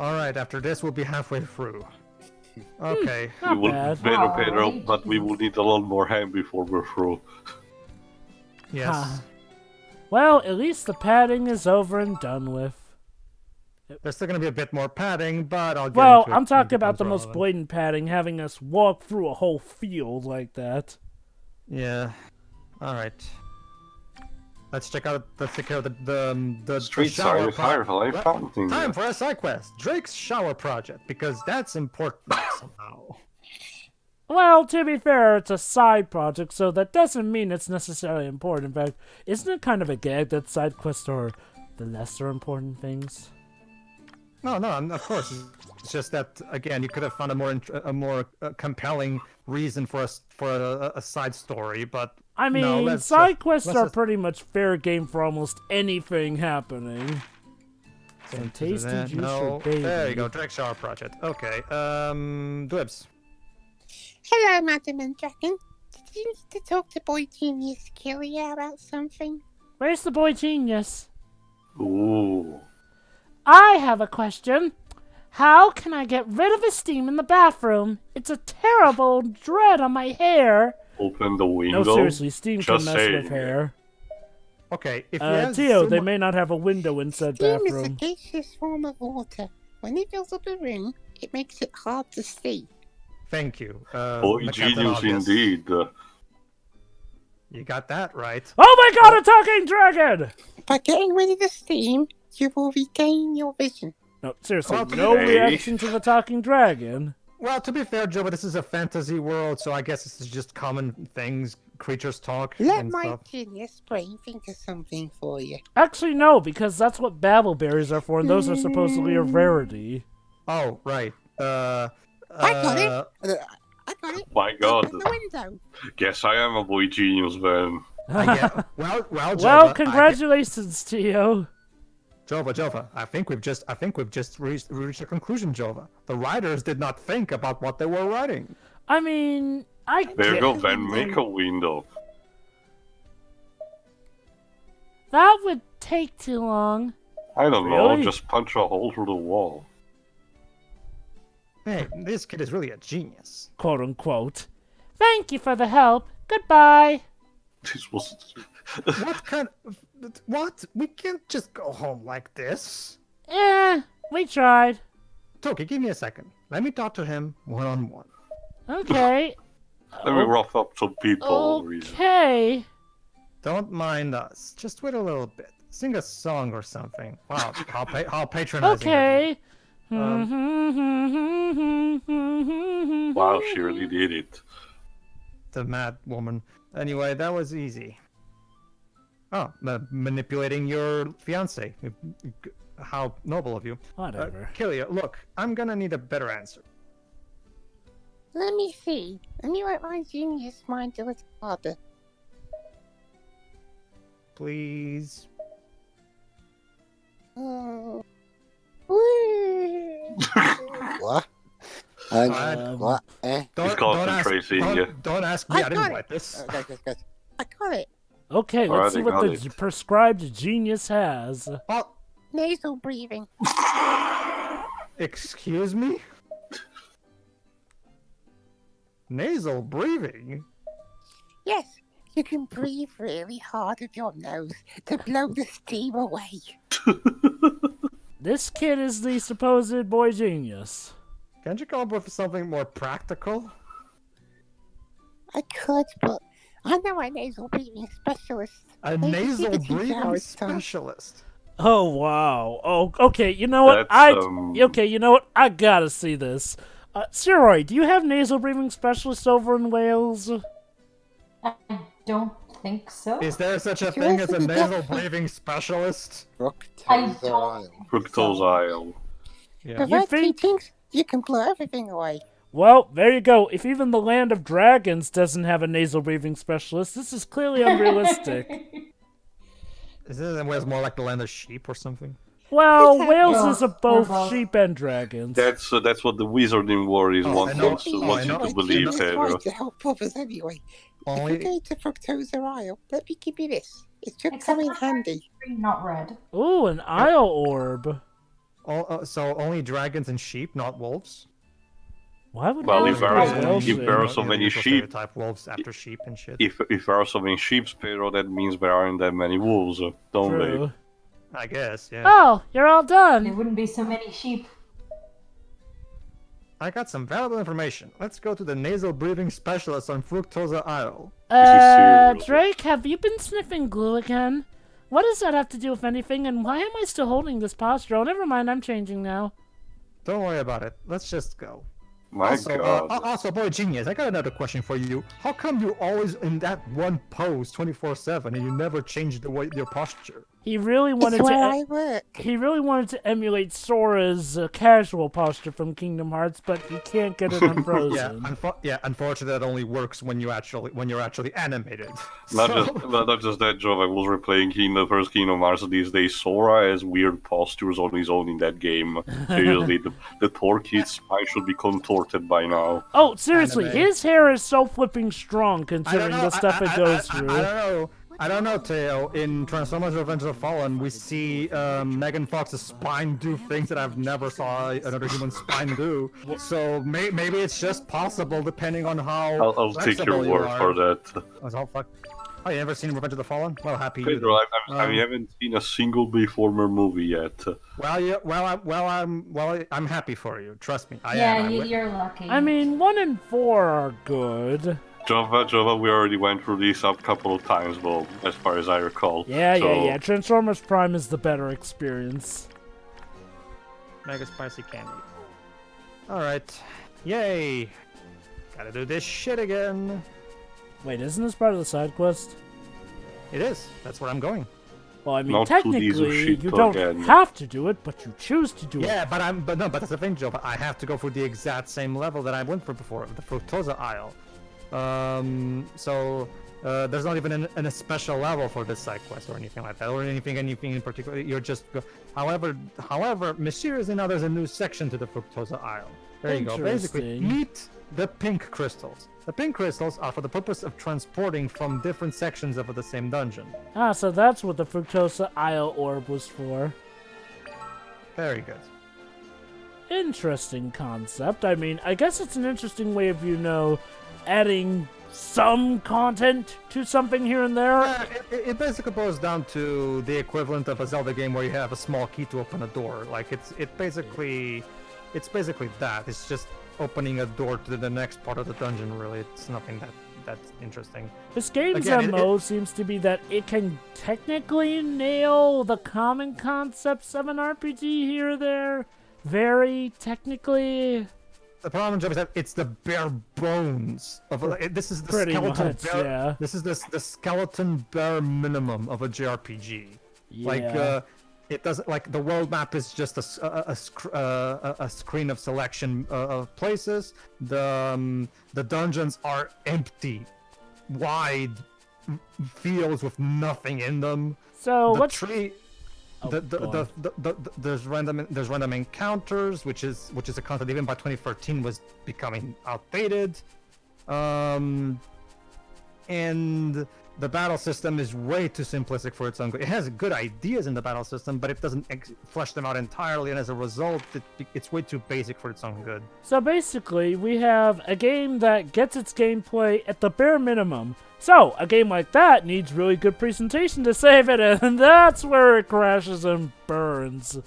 Alright, after this we'll be halfway through. Okay. Not bad. Pedro, Alright. but we will need a lot more ham before we're through. Yes. Huh. Well, at least the padding is over and done with. There's still gonna be a bit more padding, but I'll get Well, into it I'm when it talking about becomes the most relevant. blatant padding, having us walk through a whole field like that. Yeah. Alright. Let's take care of the Streets shower are powerful, I Well, found things. Time for a side quest. Drake's shower project, because that's important somehow. Well, to be fair, it's a side project, so that doesn't mean it's necessarily important. In fact, isn't it kind of a gag that side quests are the lesser important things? No, of course. It's just that again, you could have found a more compelling reason for a side story, but I mean, no, let's side quests let's are just- pretty much fair game for almost anything happening. Some tasty juice No, for baby. there you go. Drake's shower project. Okay. Dwebs. Hello, Madam and Dragon. Did you need to talk to Boy Genius Killia about something? Where's the boy genius? Ooh. I have a question. How can I get rid of the steam in the bathroom? It's a terrible dread on my hair. Open the window. No, seriously, steam can Just mess saying. with hair. Okay. If you have Tio, so they mu- may not have a window in said Steam is a bathroom. gaseous form of water. When it fills up a room, it makes it hard to see. Thank you. Boy, the Captain genius Obvious. indeed. You got that right. Oh my god, a talking dragon! By getting rid of the steam, you will regain your vision. No, seriously, Well, no okay. reaction to the talking dragon. Well, to be fair, Joe, but this is a fantasy world, so I guess this is just common things. Creatures talk Let and my stuff. genius brain think of something for you. Actually, no, because that's what babbleberries are for, and those are supposedly a rarity. Oh, right. I got it. I got it. My god. Open the window. Guess I am a boy genius then. I get, well, Jova, Well, congratulations, Tio. Jova. I think we've just reached a conclusion, Jova. The writers did not think about what they were writing. I mean, There you go, then make a window. that would take too long. I don't know, Really? just punch a hole through the wall. Hey, this kid is really a genius. Quote unquote. Thank you for the help. Goodbye. This was... What kind of... What? We can't just go home like this. We tried. Toki, give me a second. Let me talk to him one-on-one. Okay. Let me rough up some people. Reason. Okay. Don't mind us. Just wait a little bit. Sing a song or something. Wow, how patronizing. of you. Okay. Wow, she really did it. The mad woman. Anyway, that was easy. Oh, manipulating your fiance. How noble of you. Whatever. Killia, look, I'm gonna need a better answer. Let me see. Let me write my genius mind a little harder. Please. Oh. What? What? He's concentrating, yeah. Don't ask me. I didn't got write this. Good. I got it. Okay, let's see Alright, what I the got it. prescribed genius has. Oh, Nasal breathing. excuse me? Nasal breathing? Yes, you can breathe really hard with your nose to blow the steam away. This kid is the supposed boy genius. Can't you come up with something more practical? I could, but I'm not a nasal breathing specialist. A Maybe nasal you could teach breathing how it's done. specialist. Oh wow. Oh, okay. You know what? That's, Okay. You know what? I gotta see this. Siroy, do you have nasal breathing specialists over in Wales? I don't think so. Is there such a You thing as a also nasal get- breathing specialist? I don't. Fructose aisle. Yeah. With You that think- teachings, you can blow everything away. Well, there you go. If even the land of dragons doesn't have a nasal breathing specialist, this is clearly unrealistic. Is it in Wales more like the land of sheep or something? Well, Yeah. Wales Yeah, is a we're both both. sheep and dragons. That's what the wizarding worries Oh, want I know- us oh, I want you know- to believe, It's Pedro. trying to help others anyway. If Only you go to Fructose Isle, let me give you this. It should Except come in for handy. green, not red. Ooh, an Isle orb. So only dragons and sheep, not wolves. Why would Well, wolves if be there a are- whale if shape? there are so many usual sheep- stereotype wolves after sheep and shit. If there are so many sheep, Pedro, that means there aren't that many wolves, don't True. I guess, yeah. Oh, you're all There done. wouldn't be so many sheep. I got some valuable information. Let's go to the nasal breathing specialist on Fructosa Isle. serious. Drake, have you been sniffing glue again? What does that have to do with anything, and why am I still holding this posture? Oh, never mind, I'm changing now. Don't worry about it. Let's just go. My Also, God. also, boy genius, I got another question for you. How come you're always in that one pose 24/7 and you never change the way your posture? He really It's wanted where to. I work. He really wanted to emulate Sora's casual posture from Kingdom Hearts, but he can't get it Yeah, unfrozen. unfortunately, that only works when you're actually animated. Not So- not just that, Joe. I was replaying the first Kingdom Hearts these days. Sora has weird postures on his own in that game. Seriously, the Toki's spine should be contorted by now. Oh, seriously, Anime. his hair is so flipping strong I considering don't the know. stuff it goes through. I don't know, Teo. In Transformers: Revenge of the Fallen, we see Megan Fox's spine do things that I've never saw another human spine do. So maybe it's just possible, depending on how. I'll take your flexible you word are. for that. Oh, fuck. Oh, you ever seen Revenge of the Fallen? Well, happy you. Pedro, then. I haven't seen a single Bayformer movie yet. I'm happy for you. Trust me. I Yeah, am. you're lucky. I mean, 1 and 4 are good. Java, we already went through these a couple of times, well, as far as I recall. Yeah. Transformers Prime is the better experience. Mega spicy candy. Alright. Yay! Gotta do this shit again. Wait, isn't this part of the side quest? It is. That's where I'm going. Well, I mean, Not to these technically, shit you don't again. have to do it, but you choose to do it. Yeah, but that's the thing, Joe. But I have to go for the exact same level that I went for before, the Fructosa Isle. There's not even a special level for this side quest or anything like that, or anything in particular. You're just however, mysteriously now there's a new section to the Fructosa Isle. There you go. Basically, Interesting. meet the pink crystals. The pink crystals are for the purpose of transporting from different sections of the same dungeon. Ah, so that's what the Fructosa Isle orb was for. Very good. Interesting concept. I mean, I guess it's an interesting way of, adding some content to something here and there. It basically boils down to the equivalent of a Zelda game where you have a small key to open a door. Like it's basically that. It's just opening a door to the next part of the dungeon. Really, it's nothing that's interesting. This game's Again, MO seems to be that it can technically nail the common concepts of an RPG here or there. Very technically. The problem, Joe, is that it's the bare bones of this is the Pretty skeleton much, bare, yeah. This is the skeleton bare minimum of a JRPG. Yeah. Like it doesn't, like, the world map is just a screen of selection of places. The dungeons are empty, wide fields with nothing in them. So The what's tree. Oh, There's random encounters, which is a concept even by 2013 was becoming outdated. And the battle system is way too simplistic for its own good. It has good ideas in the battle system, but it doesn't flesh them out entirely, and as a result, it's way too basic for its own good. So basically, we have a game that gets its gameplay at the bare minimum. So, a game like that needs really good presentation to save it, and that's where it crashes and burns.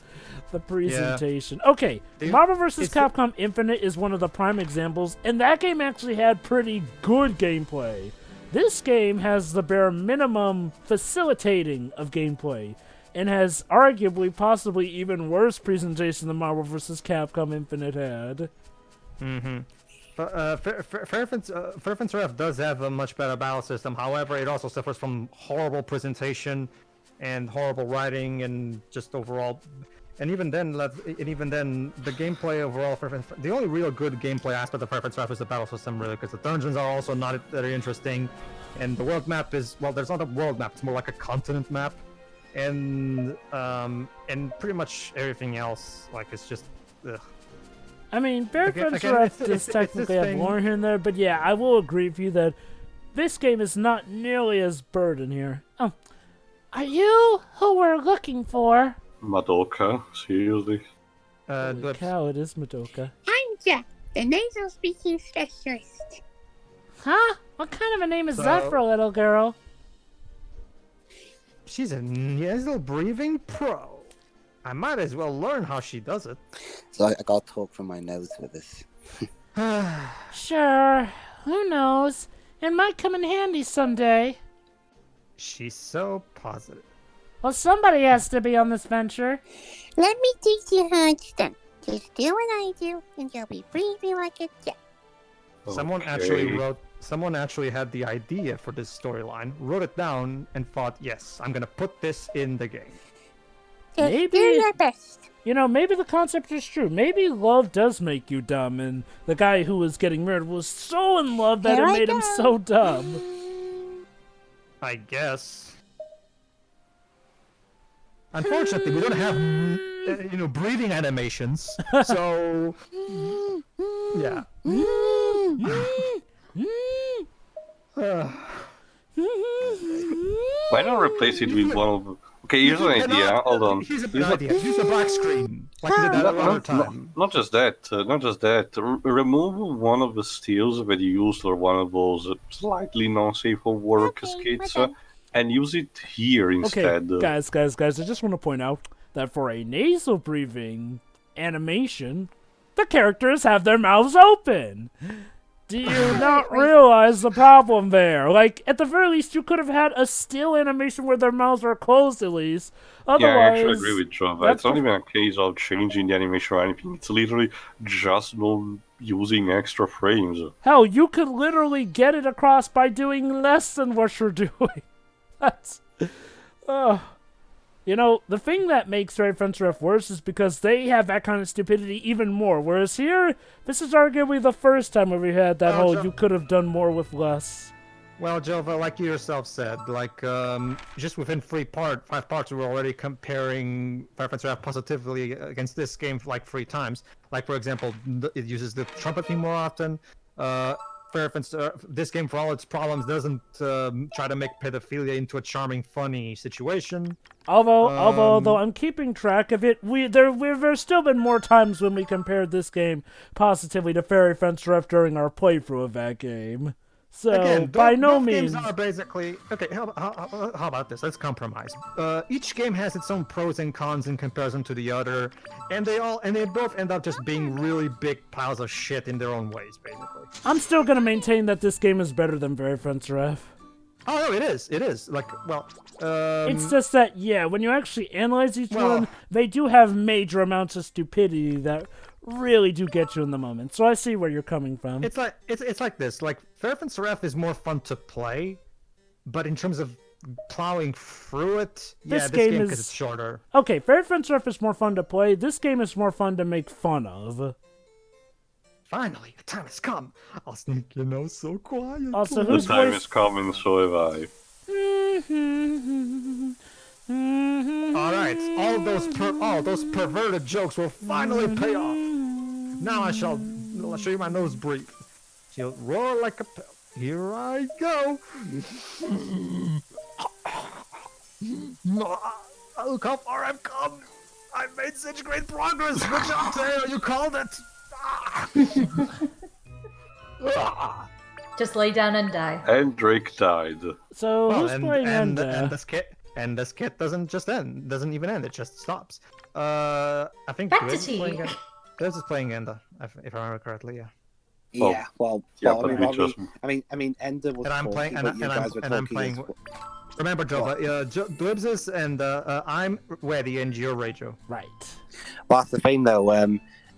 The presentation. Okay, Marvel vs. Capcom Infinite is one of the prime examples, and that game actually had pretty good gameplay. This game has the bare minimum facilitating of gameplay, and has arguably possibly even worse presentation than Marvel vs. Capcom Infinite had. Mm-hmm. Fervent Ref does have a much better battle system. However, it also suffers from horrible presentation and horrible writing and just overall. And even then, the gameplay overall, the only real good gameplay aspect of Fervent Ref is the battle system, really, because the dungeons are also not very interesting, and the world map is, well, there's not a world map; it's more like a continent map, and pretty much everything else, like, it's just. Ugh. I mean, Fairfront Again, Ref it's does this technically have thing- lore here and there, but yeah, I will agree with you that this game is not nearly as burdened here. Oh, are you who we're looking for? Madoka, seriously? Holy cow, it is Madoka. I'm Jack, the nasal speaking specialist. Huh? What kind of a name is So- that for a little girl? She's a nasal breathing pro. I might as well learn how she does it. So I got to talk from my nose with this. Sure. Who knows? It might come in handy someday. She's so positive. Well, somebody has to be on this venture. Let me teach you how it's done. Just do what I do, and you'll be breathing like a jet. Someone actually had the idea for this storyline, wrote it down, and thought, yes, I'm gonna put this in the game. Just Maybe- do your best. You know, maybe the concept is true. Maybe love does make you dumb, and the guy who was getting murdered was so in love that Here it I made him go. so dumb. I guess. Unfortunately, we don't have, breathing animations, so yeah. Why not replace it with one of? Okay, here's an idea. Hold on. Here's an idea. Use a black screen, like you did that other time. Not just that. Not just that. Remove one of the steels that you used for one of those slightly non-safe for work Okay, kits, we're done. and use it here Okay, instead. guys, I just want to point out that for a nasal breathing animation, the characters have their mouths open. Do you not realize the problem there? Like, at the very least, you could have had a still animation where their mouths are closed at least. Otherwise, Yeah, I actually agree with Java. that's It's not even a case of changing the animation or anything. It's literally just not using extra frames. hell, you could literally get it across by doing less than what you're doing. That's... You know, the thing that makes Ray Fencer F worse is because they have that kind of stupidity even more. Whereas here, this is arguably the first time where we had that Oh, whole Joe- you could have done more with less. Well, Jova, like you yourself said, like just within 5 parts, we were already comparing Fire Fencer F positively against this game like 3 times. Like for example, it uses the trumpet theme more often. Fire Fencer, this game, for all its problems, doesn't try to make pedophilia into a charming, funny situation. Although I'm keeping track of it, there's still been more times when we compared this game positively to Fairy Fencer F during our playthrough of that game. So Again, by no both means. games are basically okay. How about this? Let's compromise. Each game has its own pros and cons in comparison to the other, and they both end up just being really big piles of shit in their own ways, basically. I'm still gonna maintain that this game is better than Fairy Fencer F. Oh no, it is. It is. Like, well, It's just that, yeah, when you actually analyze each well- one, they do have major amounts of stupidity that really do get you in the moment. So I see where you're coming from. it's like this. Like, Fire Fencer F is more fun to play, but in terms of plowing through it, This this game game is- because it's shorter. Okay, Fairy Fencer F is more fun to play. This game is more fun to make fun of. Finally, the time has come. I'll sneak in oh so quietly. Also, The whose time voice... is coming, so have I. All right, all those perverted jokes will finally pay off. Now I'll show you my nose breathe. She'll roar like a pelt. Here I go. Look how far I've come. I've made such great progress. Good job, Taylor. You called it. Just lay down and die. And Drake died. So, Well, who's playing Enda? and this kit doesn't even end. It just stops. I think Back to Liz is tea. playing Enda. Liz is playing Enda, if I remember correctly. Yeah. Yeah, but I mean, Ender was And I'm talking, playing. but you guys were And I'm talking playing. as well. Remember, Jova, Dwibs is and I'm ready, and you're Reijo. Right. Well, that's the thing, though.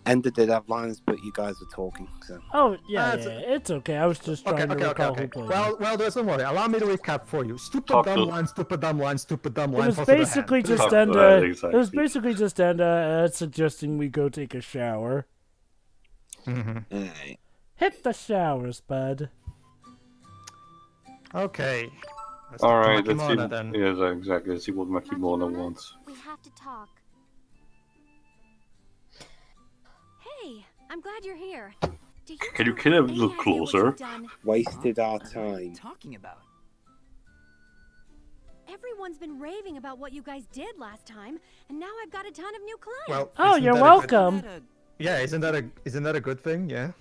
Ender did have lines, but you guys were talking, so... Oh, yeah, That's- it's okay. I was just trying to recall who played. Well, don't worry. Allow me to recap for you. Stupid Talk dumb to- line, stupid dumb line, stupid dumb It line. was close to the hand. basically just Talk- Enda. exactly. It was basically just Enda suggesting we go take a shower. Alright. Hit the showers, bud. Okay. Let's All talk to right, let's see. Makimona then. Yes, exactly. Let's see what Makimona wants. We have to talk. Hey, I'm glad you're here. Do Can you have get a any little idea what closer? you've done? Wasted our What are you time. talking about? Everyone's been raving about what you guys did last time, and now I've got a ton of new clients. Well, Oh, isn't you're that a good- welcome. Yeah, isn't that a good thing? Yeah.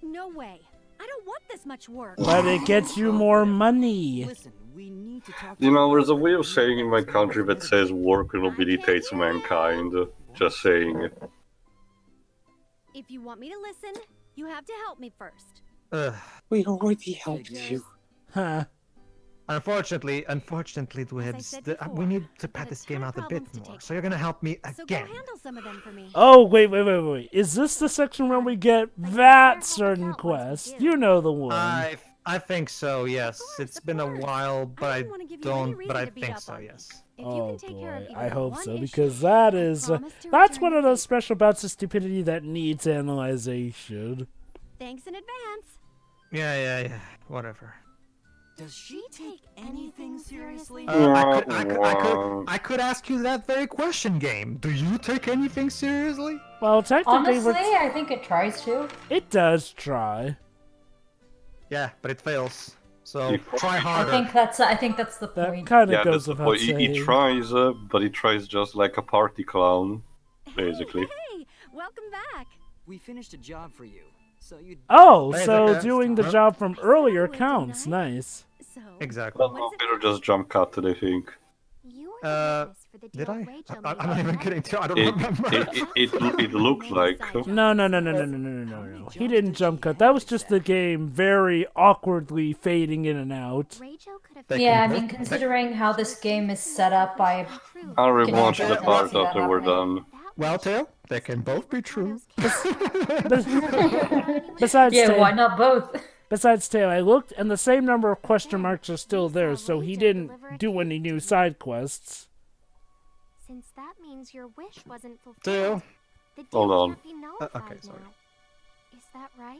No way. I don't want this much work. But it gets you more money. Listen, we need to talk You know, there's a way of saying in my country that says work rehabilitates mankind. Just saying. If you want me to listen, you have to help me first. Ugh. We already helped you. Huh. Unfortunately, As I Dwebs, said we before, need to I've got pad a this ton game of out a bit problems to more. take So you're gonna help me So go again. handle some of them for me. Oh, wait. Is this the section where we get that certain quest? You know the one. I think so. Yes. course, It's of been a course. while, but I I didn't wanna give you any don't. reason But I to beat think up so. on me. Yes. If you Oh can take care of boy, even I hope one so, issue, because that I is promise to that's return one your of those favor. special bouts of stupidity that needs analyzation. Thanks in advance. Yeah. Whatever. Does she take anything seriously? I could ask you that very question, game. Do you take anything seriously? Well, technically, Honestly, I think it tries to. it does try. Yeah, but it fails. So You- try I harder. think that's the That point. kind of Yeah, goes that's without what saying. he tries, but he tries just like a party clown, basically. Hey, welcome back. We finished a job for you, so you. Oh, Hey, so Zack, doing the huh? job from earlier Way too counts. nice. Nice. So, Exactly. Well, What no, is it Pedro now? just jump cutted, I think. You were Uh, the witness for the Did deal I? Reijo I'm made not with even Netherdrake. kidding too. I don't It, remember. it looked like. No. He didn't jump cut. That was just the game very awkwardly fading in and out. Reijo could have They Yeah, I can mean, both- considering how this game is set up, I I'll Can rewatch you the just part see that after we're happening? done. Well, Tail, they can both be true. Besides, yeah, Tail, why not both? Besides Tail, I looked, and the same number of question marks are still there, so he didn't do any new side quests. Since that means your wish wasn't fulfilled. Tail. The deal Hold on. can't be nullified okay, sorry. now. Is that right?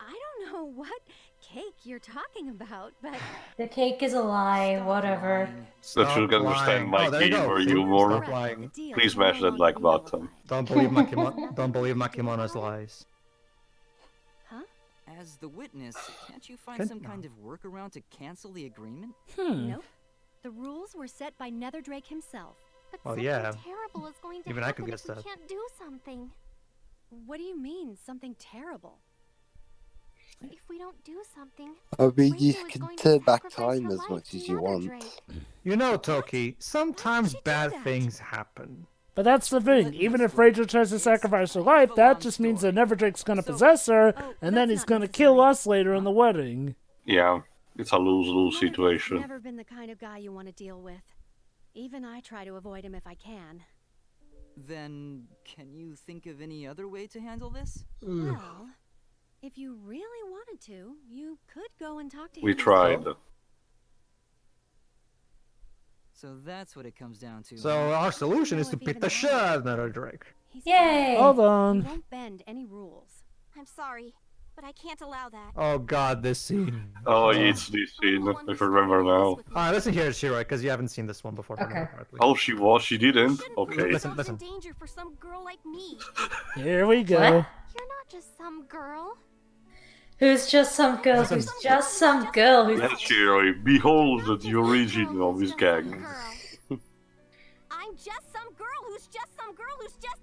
I don't know what cake you're talking about, but The cake is a lie. Whatever. That you can understand my gamer humor. Stop lying. Please smash that like button. Don't believe Makimono's lies. As the witness, can't you find Good. some kind of workaround to cancel the agreement? nope. The rules were set by Netherdrake himself. But Well, something yeah. terrible is going to Even I happen could if guess we that. can't do something. What do you mean, something terrible? If we don't do something, I mean, you Reijo is can going to turn back sacrifice time her as life much to as you want. Netherdrake. You know, Toki, sometimes she do bad that? things happen. But that's the thing. Even if Reijo tries to sacrifice her life, that just means that Netherdrake's gonna possess her, and then he's gonna kill us later in the wedding. Yeah, it's a lose-lose Netherdrake's situation. never been the kind of guy you want to deal with. Even I try to avoid him if I can. Then, can you think of any other way to handle this? Well, if you really wanted to, you could go and talk to him. We tried. So that's what it comes down to. So our solution is to beat the shit out of Netherdrake. He's Yay! Hold He on. won't bend any rules. I'm sorry, but I can't allow that. Oh god, this scene. Oh, it's this scene, if I remember now. Alright, listen here, Shiro, because you haven't seen this one before. if I remember Okay. correctly. Oh, she didn't? Okay. Listen, in listen. danger for some girl like me. Here we go. What? You're not just some girl. Who's just some girl? Listen. Who's just some girl? Who's Yes, Shiro, behold the origin of this gag. I'm just some girl who's just some girl who's just.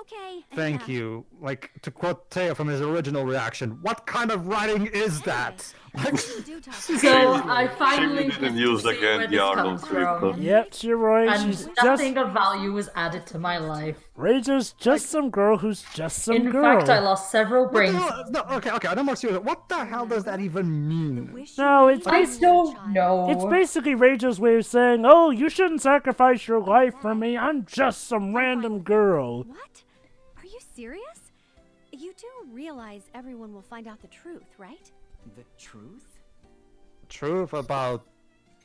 Okay. Thank enough. you. Like, to quote Teo from his original reaction, what kind of writing is that? Like, You do talk to So him. I finally Shame you didn't get use to see again where the this Arnold comes clip. from. Yep, Shiroi, she's And just nothing of value was added to my life. Reijo's just some girl who's just some In girl. fact, I lost several what the brains. hell? No, okay, I'm more serious. What the hell does that even The mean? wish you No, made it's when I you were a don't child. know. It's basically Reijo's way of saying, "Oh, you shouldn't sacrifice your life for me. I'm just some random girl." What? Are you serious? You do realize everyone will find out the truth, right? The truth? Truth about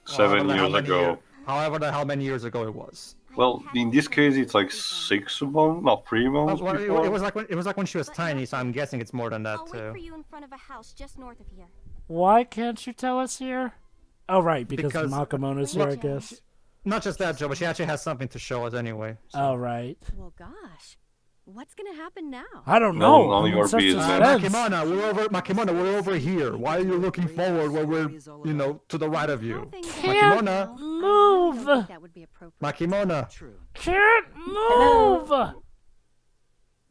7 however the hell years many ago. year- however the hell many years ago it was. Well, in this case, it's like 6 months, not 3 months Well, before. it was like when she was tiny, so I'm guessing it's more than that I'll wait too. for you in front of a house just north of here. Why can't you tell us here? Oh, right, because Because- Makamono's here, I guess. Not just that, Joe, but she actually has something to show us anyway. So. Oh, right. Well, gosh. What's gonna happen now? I don't No, know. none of I'm in your such business. suspense. Makimona, we're over here. Why are you looking forward when we're, to the right of you? Can't Makimona, move. That would be appropriate. Makimona. True. Can't move.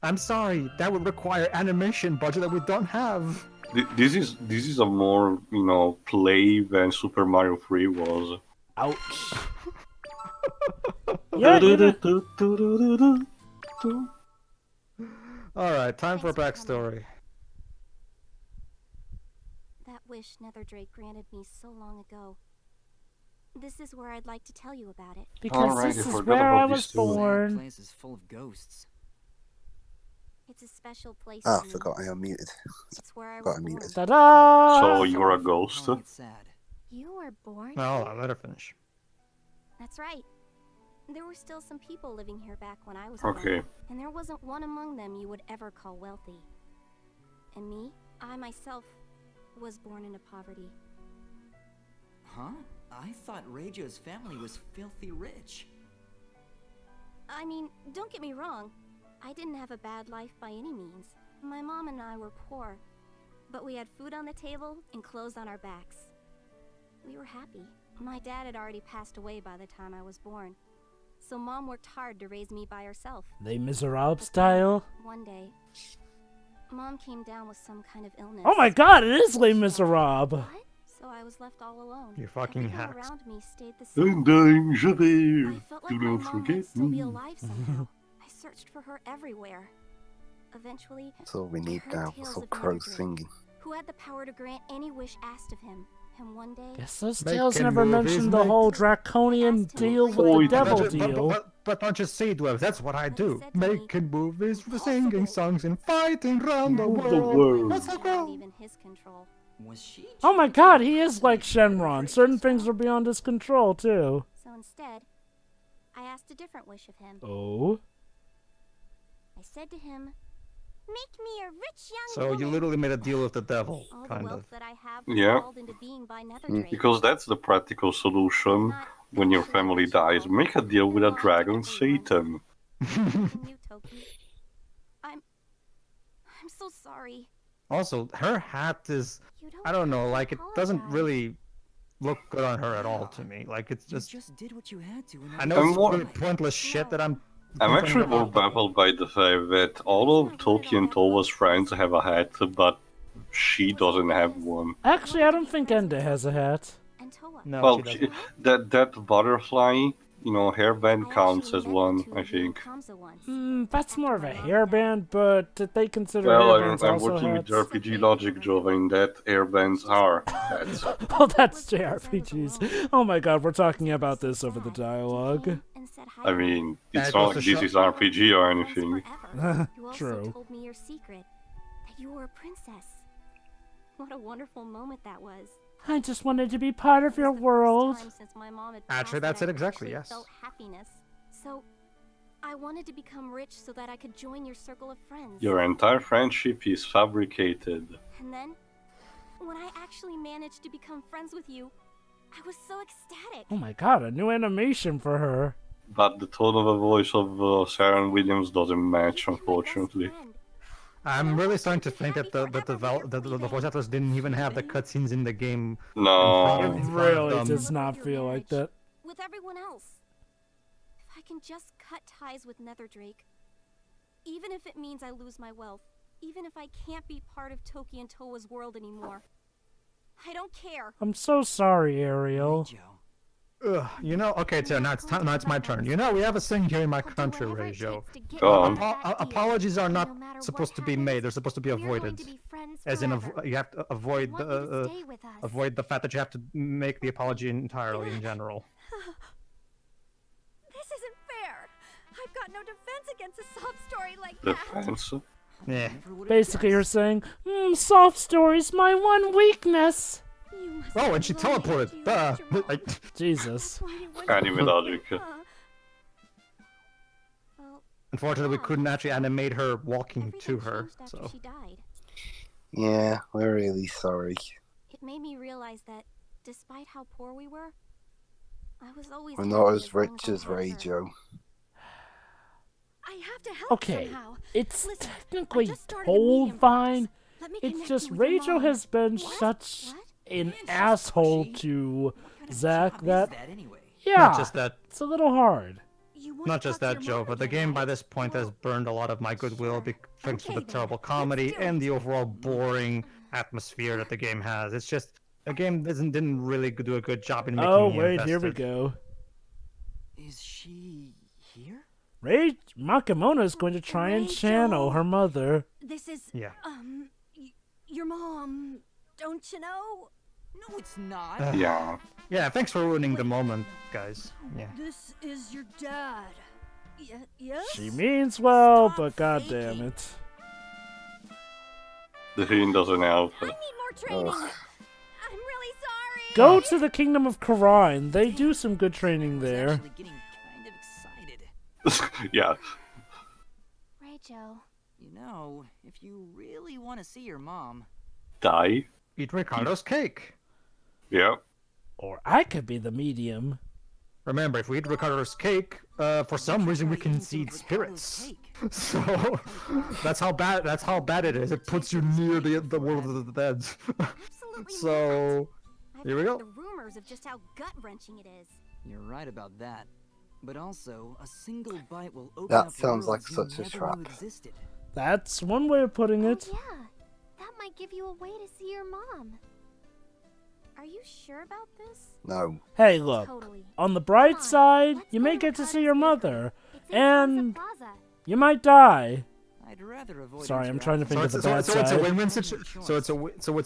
I'm sorry, that would require animation budget that we don't have. This is a more play than Super Mario 3 was. Ouch. Yeah, Alright, time for backstory. That wish Netherdrake granted me so long ago. This is where I'd like to tell you about it. because Alright, this I is forgot where about I this was too. That born. place is full of ghosts. It's a special place Ah, to me. forgot I unmuted. It's where I Got was born. unmuted. Ta-da! So you're a ghost? Calling it sad. You were born? No, hold on, let her finish. That's right. There were still some people living here back when I was Okay. born, and there wasn't one among them you would ever call wealthy. And me, I myself was born into poverty. Huh? I thought Reijo's family was filthy rich. I mean, don't get me wrong. I didn't have a bad life by any means. My mom and I were poor, but we had food on the table and clothes on our backs. We were happy. My dad had already passed away by the time I was born, so Mom worked hard to raise me by herself. Les Miserables style. One day, Mom came down with some kind of illness. Oh my god, it is Les Miserables. What? So I was left all alone. You fucking Everything hacks. around me stayed the And same. I'm Javert. I felt Do like my not mom forget might still be me. alive somehow. I searched for her everywhere. Eventually, That's all we I need heard now. tales Some of crows Netherdrake, singing. who had the power to grant any wish asked of him. And one day, Guess those Making tales never movies, mentioned the make- whole draconian deal with Oh, the it devil doesn't- deal. But don't you see, Dwev, that's what I But he do. said to me, Making movies, "Impossible." singing songs, and fighting around the Rule the world. world. That's so beyond cool. even his control. Was she? Oh my god, he is like Shenron. Certain things are beyond his control, too. So instead, I asked a different wish of him. Oh? I said to him, "Make me a rich young So woman." you literally made a deal with the devil, All the kind wealth of. that I have was Yeah. called into being by Netherdrake. Because that's the practical solution when your family dies. Make a deal with a dragon, Satan. And you, Toki. I'm so sorry. Also, her hat is, You don't I don't know, have to like, it doesn't apologize. really look good on her at all to me. Like, it's You just, just did what you had to. in I order know I'm it's more- really pointless shit that I'm I'm complaining actually more about. baffled by the fact that all of Toki and Towa's friends have a hat, but she doesn't have one. Actually, I don't think Enda has a hat. And Towa. No, Well, she doesn't. that butterfly, hairband I counts actually as met one, the two I of you in think. Kamsa once. That's After more of my a mom hairband, but they consider Well, hairbands I'm also working with hats. RPG logic, Jova, in that airbands are hats. Oh, that's JRPGs. Oh my god, we're talking about this over the dialogue. I mean, it's That not was like a this is RPG or anything. You also True. told me your secret, that you were a princess. What a wonderful moment that was. I just wanted to be part of your It was the first world. time since my mom had Actually, passed that's that it I exactly, actually yes. felt happiness. So, I wanted to become rich so that I could join your circle of friends. Your entire friendship is fabricated. And then, when I actually managed to become friends with you, I was so ecstatic. Oh my god, a new animation for her. But the tone of the voice of Sarah Williams doesn't match, You became my best unfortunately. friend. I'm really starting to think that the voice actors didn't even have the cutscenes in the game. No. It really does not feel like that. With everyone else. If I can just cut ties with Netherdrake, even if it means I lose my wealth, even if I can't be part of Toki and Towa's world anymore, I don't care. I'm so sorry, Ariel. Reijo. Ugh, okay, so now it's my turn. We have a thing here in my I'll do country, whatever it Reijo. takes to get Go me on. back to you. Apologies are not No matter what supposed to be happens, made; they're supposed to be we're going avoided. to be friends As in, forever. you have to I avoid want you to stay with us. avoid the fact that you have to make the apology entirely in general. This isn't fair. I've got no defense against a sob story like The that. fans. Yeah. Never would've Basically, you're guessed. saying, soft story's my one weakness. You must Oh, be and she lying to teleported. you, Duh. Mr. Mom. Jesus. Why it was Anime logic. Huh. Well, Unfortunately, we couldn't actually animate her walking everything to her. changed after So she died. Yeah, we're really sorry. It made me realize that, despite how poor we were, I was always We're happy not as long rich I as had her. Reijo. I have to help Okay, somehow. it's Listen, I technically just started a told medium fine. class. Let me It's connect just you with your Reijo mom. has been What? such What? an Man, she's asshole pushy. to What kind of Zack job that is that anyway? yeah, Not just that, it's a little hard. You wanna not just talk to that, your Joe, mom but the again, game by right? this point has Well, burned a lot of my goodwill sure. thanks to Okay the then, terrible let's comedy do and it. the overall boring atmosphere that the game has. It's just a game didn't really do a good job in making Oh me wait, here we invested. go. Is she here? Makamona is going to try and channel Reijo. her mother. This is Yeah. your mom. Don't you know? No, it's not. Yeah. Yeah, thanks for ruining the moment, guys. Yeah. This is your dad. Yes. She means well, Stop but god damn faking. it. The thing doesn't help. I need more training. I'm really sorry. Go to the Kingdom of Karine. They do some good training I was there. actually getting kind of excited. Yeah. Reijo. You know, if you really want to see your mom, Die. Eat Ricardo's cake. Yeah. Or I could be the medium. Remember, if we eat Ricardo's cake, for some reason we can see spirits. So that's how bad it is. It puts you near the world of the dead. Absolutely So not. I've here we heard go. the rumors of just how gut-wrenching it is. you're right about that. But also, a single bite will open That up sounds like worlds you such a never knew trap. existed. That's one way of putting Oh, it. yeah. That might give you a way to see your mom. Are you sure about this? No. Hey, look. Totally. On the bright Come on, side, let's you go may to get to Ricardo's see your bakery. mother, It's in Plaza and Plaza. you might die. I'd rather avoid Sorry, I'm trying to interacting. think of the bad So it's a side. win-win situation. So it's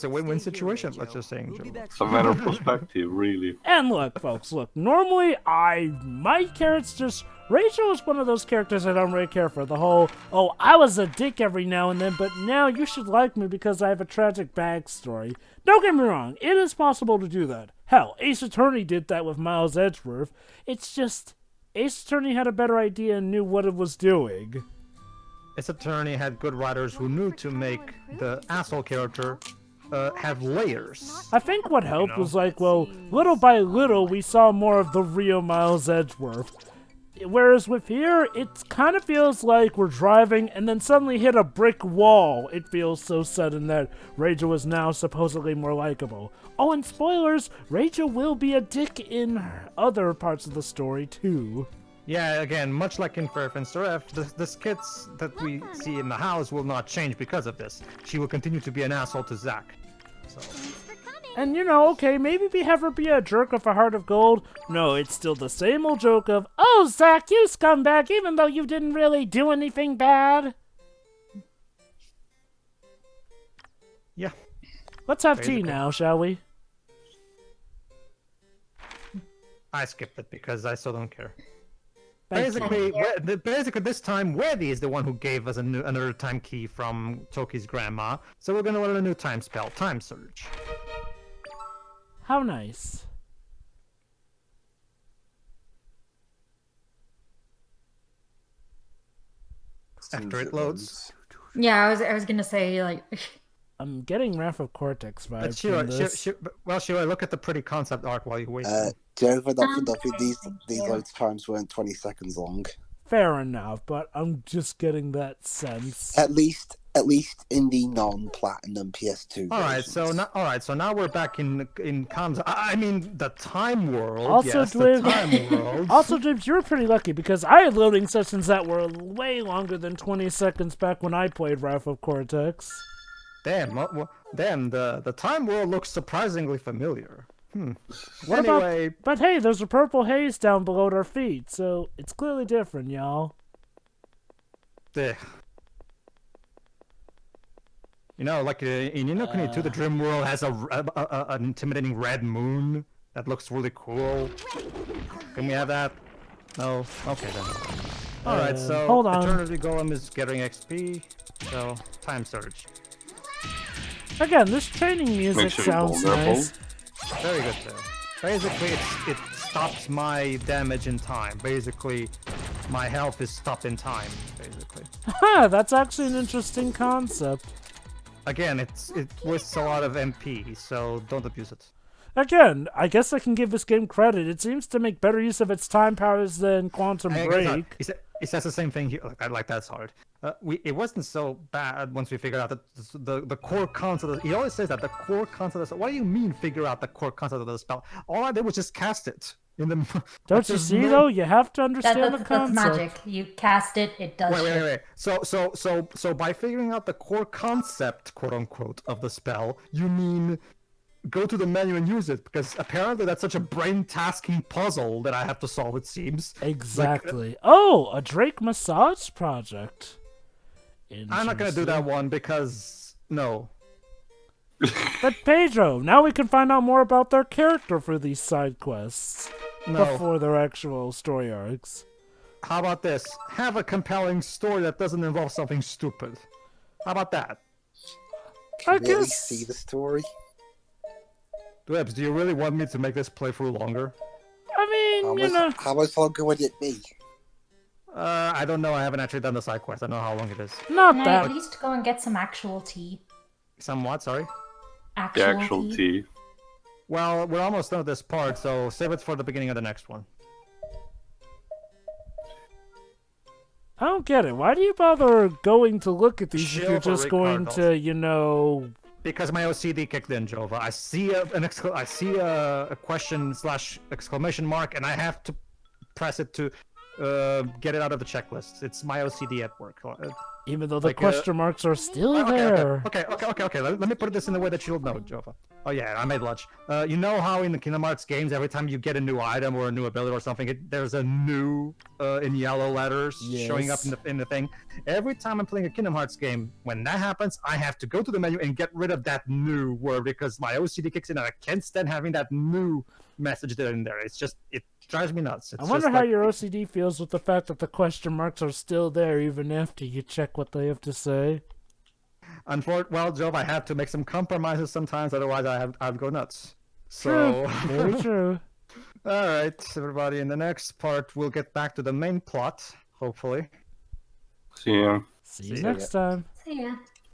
a win-win Stay here, situation. Reijo. Let's just say, We'll be back It's a matter of perspective, really. And look, folks, look, normally I might care, it's just, Rachel is one of those characters I don't really care for. The whole, oh, I was a dick every now and then, but now you should like me because I have a tragic backstory. Don't get me wrong, it is possible to do that. Hell, Ace Attorney did that with Miles Edgeworth. It's just, Ace Attorney had a better idea and knew what it was doing. Its attorney had good writers who knew to make the asshole character have layers. I think what helped know? was like, well, little by little we saw more of the real Miles Edgeworth. Whereas with here, it kind of feels like we're driving and then suddenly hit a brick wall. It feels so sudden that Reijo is now supposedly more likable. Oh, and spoilers, Reijo will be a dick in other parts of the story too. Yeah, again, much like in Fairfenster F, the skits that we see in the house will not change because of this. She will continue to be an asshole to Zack. So. And you know, okay, maybe have her be a jerk with a heart of gold. No, it's still the same old joke of, oh, Zack, you scumbag, even though you didn't really do anything bad. Yeah. Let's have tea Basically. now, shall we? I skipped it because I still don't care. Thank you. Basically, this time, Weddy is the one who gave us another time key from Toki's grandma. So we're gonna learn a new time spell, Time Surge. How nice. After it loads. Yeah, I was gonna say like. I'm getting Wrath of Cortex But vibes from this. Shiro, look at the pretty concept art while you wait. Joe, for nothing, these load times weren't 20 seconds long. Fair enough, but I'm just getting that sense. At least in the non-platinum PS2. So now we're back in concept. I mean, the time world. Also, yes, the Dwib, time world. also, Dwibs, you were pretty lucky because I had loading sessions that were way longer than 20 seconds back when I played Wrath of Cortex. Damn, the time world looks surprisingly familiar. What Anyway, but hey, there's a purple haze down below our feet, so it's clearly different, y'all. you know, like in Ni no Kuni 2, the Dream World has an intimidating red moon that looks really cool. Can we have that? No? Okay then. Alright, so hold on. Eternity Golem is getting XP, so Time Surge. Again, this training music Makes you sounds vulnerable. nice. Very good there. Basically, it stops my damage in time. Basically, my health is stopped in time, basically. Huh, that's actually an interesting concept. Again, it wastes a lot of MP, so don't abuse it. Again, I guess I can give this game credit. It seems to make better use of its time powers than Quantum Break. He says the same thing here. Like that's hard. It wasn't so bad once we figured out that the core concept. He always says that the core concept. What do you mean figure out the core concept of the spell? All I did was just cast it. Don't you see though? You have to understand the That's concept. magic. You cast it, it does. Wait. So by figuring out the core concept, quote unquote, of the spell, you mean go to the menu and use it, because apparently that's such a brain-tasking puzzle that I have to solve, it seems. Exactly. A Drake massage project. I'm not gonna do that one because no. But Pedro, now we can find out more about their character for these side quests before their actual story arcs. How about this? Have a compelling story that doesn't involve something stupid. How about that? Can you really see the story? Dwebs, do you really want me to make this playthrough longer? I mean, How much longer would it be? I don't know. I haven't actually done the side quest. I don't know how long it is. Not Can I that. at least go and get some actual tea? Some what? Sorry? The actual tea. Well, we're almost done with this part, so save it for the beginning of the next one. I don't get it. Why do you bother going to look at these if Chill you're for just going Ricardo. to, Because my OCD kicked in, Jova. I see a question / exclamation mark, and I have to press it to get it out of the checklist. It's my OCD at work. even though the question marks are still there. Okay. Let me put this in the way that you'll know, Jova. Oh yeah, I made lunch. You know how in the Kingdom Hearts games, every time you get a new item or a new ability or something, there's a new in yellow letters showing up in the thing. Every time I'm playing a Kingdom Hearts game, when that happens, I have to go to the menu and get rid of that new word because my OCD kicks in and I can't stand having that new message there in there. It's just it drives me nuts. I wonder how your OCD feels with the fact that the question marks are still there even after you check what they have to say. Well, Job, I have to make some compromises sometimes, otherwise I'd go nuts. So True. Very true. All right, everybody. In the next part, we'll get back to the main plot, hopefully. See ya. See you next time. See ya.